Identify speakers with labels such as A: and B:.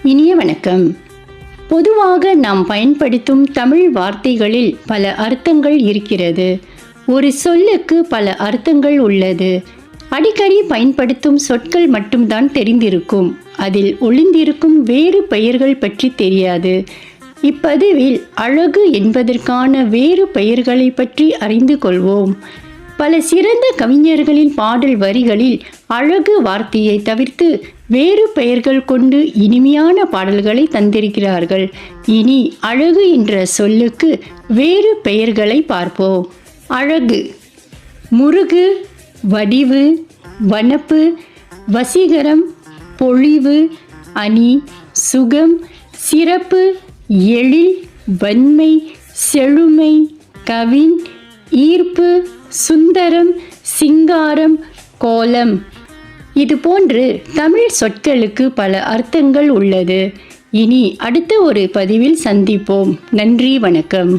A: இனிய வணக்கம். பொதுவாக நாம் பயன்படுத்தும் தமிழ் வார்த்தைகளில் பல அர்த்தங்கள் இருக்கிறது. ஒரு சொல்லுக்கு பல அர்த்தங்கள் உள்ளது. அடிக்கடி பயன்படுத்தும் சொற்கள் மட்டும்தான் தெரிந்திருக்கும். அதில் ஒளிந்திருக்கும் வேறு பெயர்கள் பற்றி தெரியாது. இப்பதிவில் அழகு என்பதற்கான வேறு பெயர்களை பற்றி அறிந்து கொள்வோம். பல சிறந்த கவிஞர்களின் பாடல் வரிகளில் அழகு வார்த்தையை தவிர்த்து வேறு பெயர்கள் கொண்டு இனிமையான பாடல்களை தந்திருக்கிறார்கள். இனி அழகு என்ற சொல்லுக்கு வேறு பெயர்களை பார்ப்போம். அழகு: முருகு, வடிவு, வனப்பு, வசீகரம், பொழிவு, அணி, சுகம், சிறப்பு, எழில், வன்மை, செழுமை, கவின், ஈர்ப்பு, சுந்தரம், சிங்காரம், கோலம். இது போன்று தமிழ் சொற்களுக்கு பல அர்த்தங்கள் உள்ளது. இனி அடுத்த ஒரு பதிவில் சந்திப்போம். நன்றி, வணக்கம்.